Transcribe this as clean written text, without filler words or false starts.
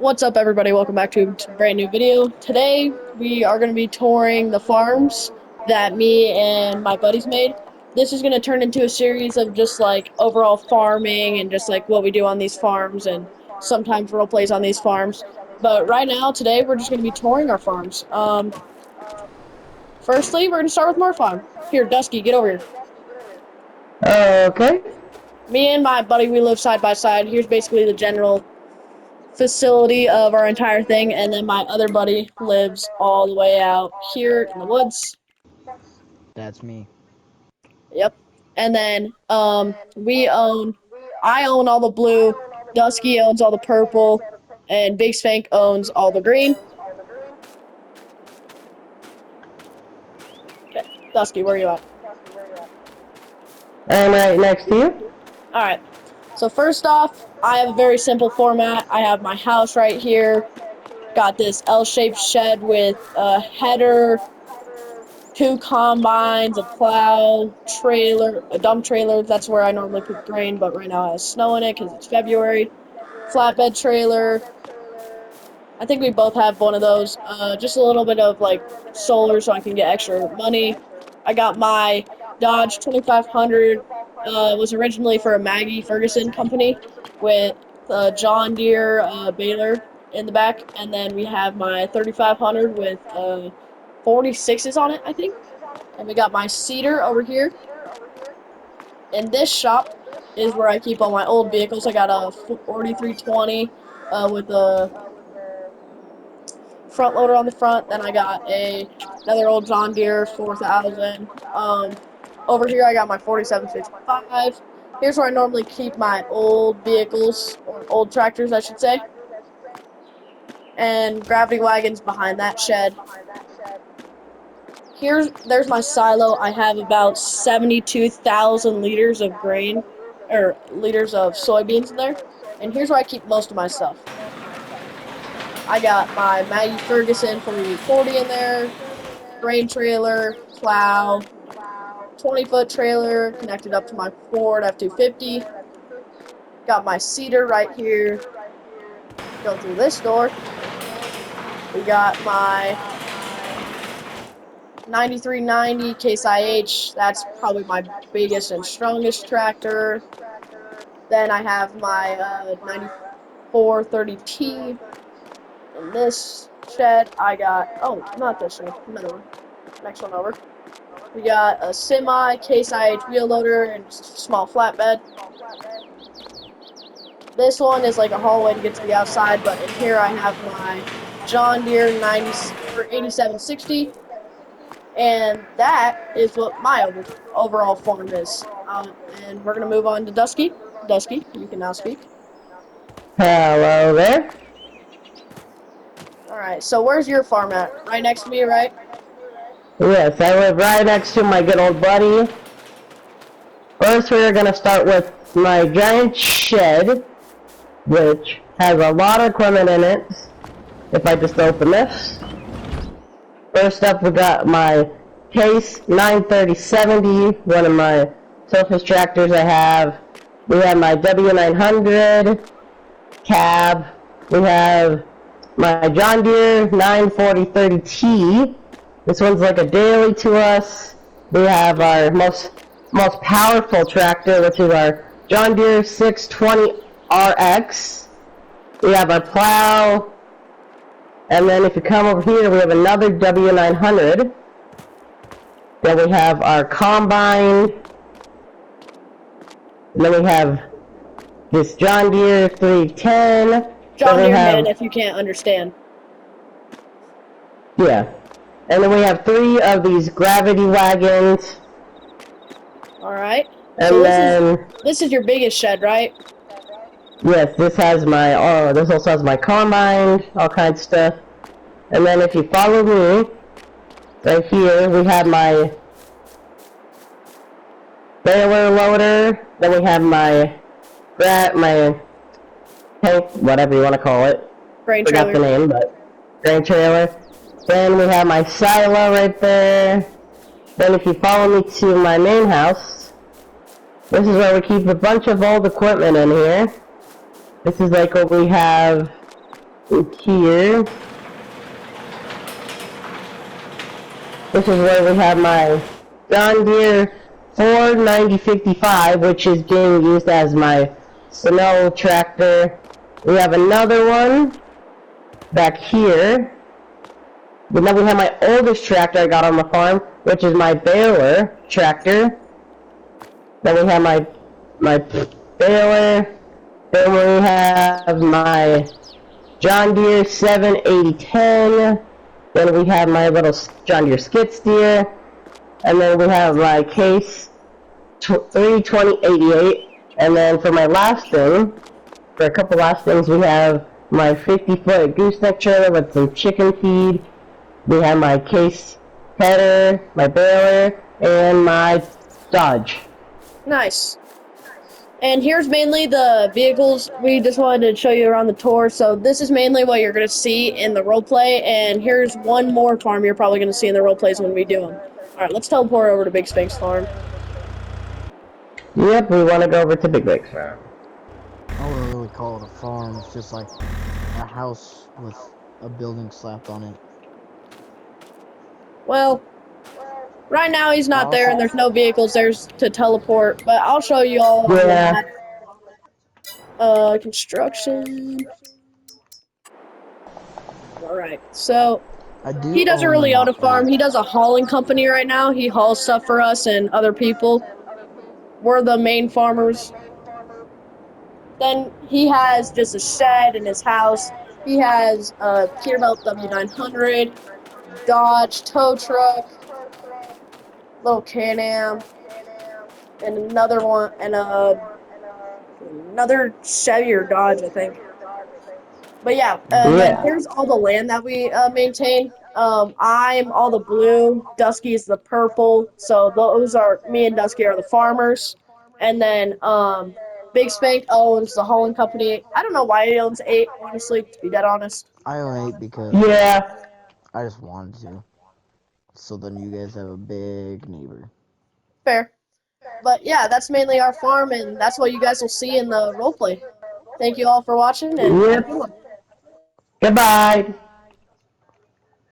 What's up, everybody? Welcome back to a brand new video. Today we are going to be touring the farms that me and my buddies made. This is going to turn into a series of just like overall farming and just like what we do on these farms and sometimes role plays on these farms. But right now, today, we're just going to be touring our farms. Firstly, we're going to start with my farm. Here, Dusky, get over here. Okay. Me and my buddy, we live side by side. Here's basically the general facility of our entire thing, and then my other buddy lives all the way out here in the woods. That's me. Yep. And then I own all the blue, Dusky owns all the purple, and Big Spank owns all the green. Okay, Dusky, where are you at? I'm right next to you. Alright. So first off, I have a very simple format. I have my house right here. Got this L-shaped shed with a header, 2 combines, a plow, trailer, a dump trailer. That's where I normally put grain, but right now it has snow in it because it's February. Flatbed trailer. I think we both have one of those. Just a little bit of like solar so I can get extra money. I got my Dodge 2500. Was originally for a Maggie Ferguson company with John Deere baler in the back, and then we have my 3500 with 46s on it, I think. And we got my cedar over here. In this shop is where I keep all my old vehicles. I got a 4320 with a front loader on the front. Then I got another old John Deere 4000. Over here I got my 4755. Here's where I normally keep my old vehicles, or old tractors I should say. And gravity wagons behind that shed. There's my silo. I have about 72,000 liters of grain, or liters of soybeans in there. And here's where I keep most of my stuff. I got my Maggie Ferguson 4840 in there, grain trailer, plow, 20-foot trailer connected up to my Ford F-250. Got my cedar right here. Go through this door. We got my 9390 Case IH. That's probably my biggest and strongest tractor. Then I have my 9430T. In this shed, I got, oh, not this one, another one. Next one over. We got a semi, Case IH wheel loader, and just a small flatbed. This one is like a hallway to get to the outside, but in here I have my John Deere 8760. And that is what my overall farm is. And we're going to move on to Dusky. Dusky, you can now speak. Hello there. Alright, so where's your farm at? Right next to me, right? Yes, I live right next to my good old buddy. First, we're going to start with my giant shed, which has a lot of equipment in it. If I just open this. First up, we got my Case 93070, one of my toughest tractors I have. We have my W900 cab. We have my John Deere 94030T. This one's like a daily to us. We have our most powerful tractor, which is our John Deere 620RX. We have our plow. And then if you come over here, we have another W900. Then we have our combine. And then we have this John Deere 310. John Deere man, if you can't understand. Yeah. And then we have 3 of these gravity wagons. Alright. And so then this is your biggest shed, right? Yes, this has my this also has my combine, all kinds of stuff. And then if you follow me, right here we have my baler loader. Then we have my tank, whatever you want to call it. Grain Forgot trailer. the name, but grain trailer. Then we have my silo right there. Then if you follow me to my main house, this is where we keep a bunch of old equipment in here. This is like what we have here. This is where we have my John Deere 49055, which is being used as my snow tractor. We have another one back here. But then we have my oldest tractor I got on the farm, which is my baler tractor. Then we have my baler. Then we have my John Deere 78010. Then we have my little John Deere skid steer. And then we have my case 32088. And then for my last thing, for a couple last things, we have my 50-foot gooseneck trailer with some chicken feed. We have my case header, my baler, and my Dodge. Nice. And here's mainly the vehicles. We just wanted to show you around the tour. So this is mainly what you're going to see in the roleplay. And here's one more farm you're probably going to see in the roleplays when we do them. All right, let's teleport over to Big Spank's farm. Yep, we want to go over to Big Blake's farm. I wouldn't really call it a farm. It's just like a house with a building slapped on it. Well, right now he's not there and there's no vehicles there to teleport. But I'll show you all on the map. Construction. Alright, so he doesn't really own a farm. He does a hauling company right now. He hauls stuff for us and other people. We're the main farmers. Then he has just a shed in his house. He has a Peterbilt W900, Dodge tow truck, little Can-Am, and another one, and another Chevy or Dodge, I think. But yeah, then here's all the land that we maintain. I'm all the blue, Dusky is the purple, so those are, me and Dusky are the farmers. And then Big Spank owns the hauling company. I don't know why he owns 8, honestly, to be dead honest. I own 8 because I just wanted to. So then you guys have a big neighbor. Fair. But yeah, that's mainly our farm, and that's what you guys will see in the roleplay. Thank you all for watching, and have a good one. Goodbye.